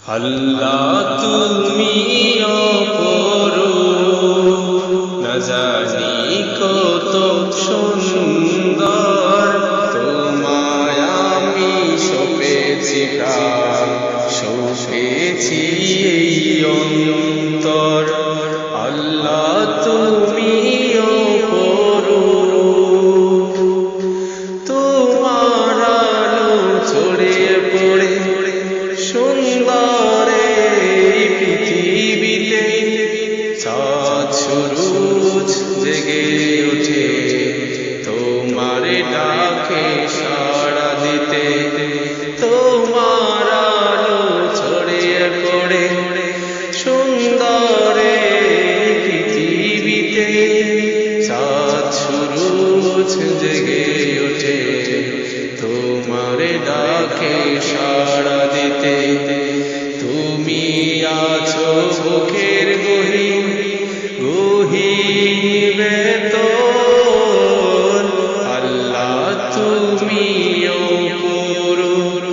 আল্লাহ তুমি অপরূপ, না জানি কত সুন্দর, তোমায় আমি সপেছি প্রাণ, সপেছি এই অন্তর। আল্লাহ তুমি অপরূপ, তোমার আলো ছড়িয়ে পড়ে সুন্দর এই পৃথিবীতে, চাঁদ সূরজ জেগে ওঠে তোমার ডাকে সাড়া দিতে। তোমার আলো ছড়িয়ে পড়ে সুন্দর এই পৃথিবীতে, চাঁদ সূরজ জেগে ওঠে তোমার ডাকে সাড়া দিতে। তুমি আছো বুকের গহীন ভেতর, আল্লাহ তুমি অপরূপ,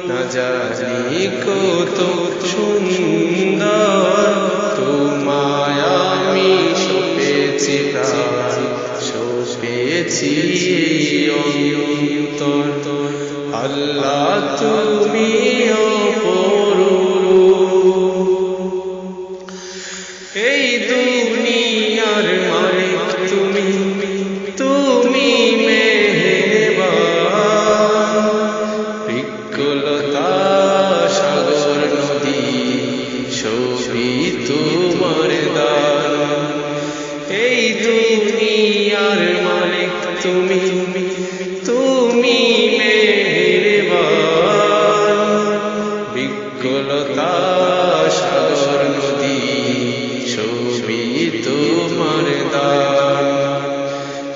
না জানি কত সুন্দর, তোমায় আমি সপেছি প্রাণ, সপেছি অন্তর। আল্লাহ তুমি অপরূপ, এই দুনিয়ার মালিক তুমি, তুমি মেহেরবান, বিকলতা সাগর নদী সবই তোমার দান। এই দুনিয়ার মালিক তুমি, তুমি মেহেরবান, বিকলতা সাগর নদী সবই তোমার দান।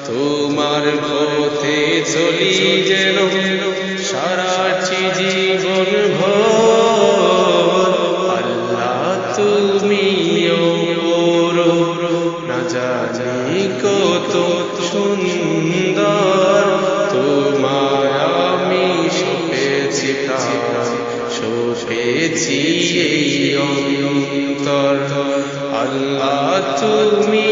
তোমার পথে চলি যেন সারাটি জীবন ভর, আল্লাহ তুমি অপরূপ, না জানি কত সুন্দর, তোমায় আমি সপেছি প্রাণ, সপেছি এই অন্তর। আল্লাহ তুমি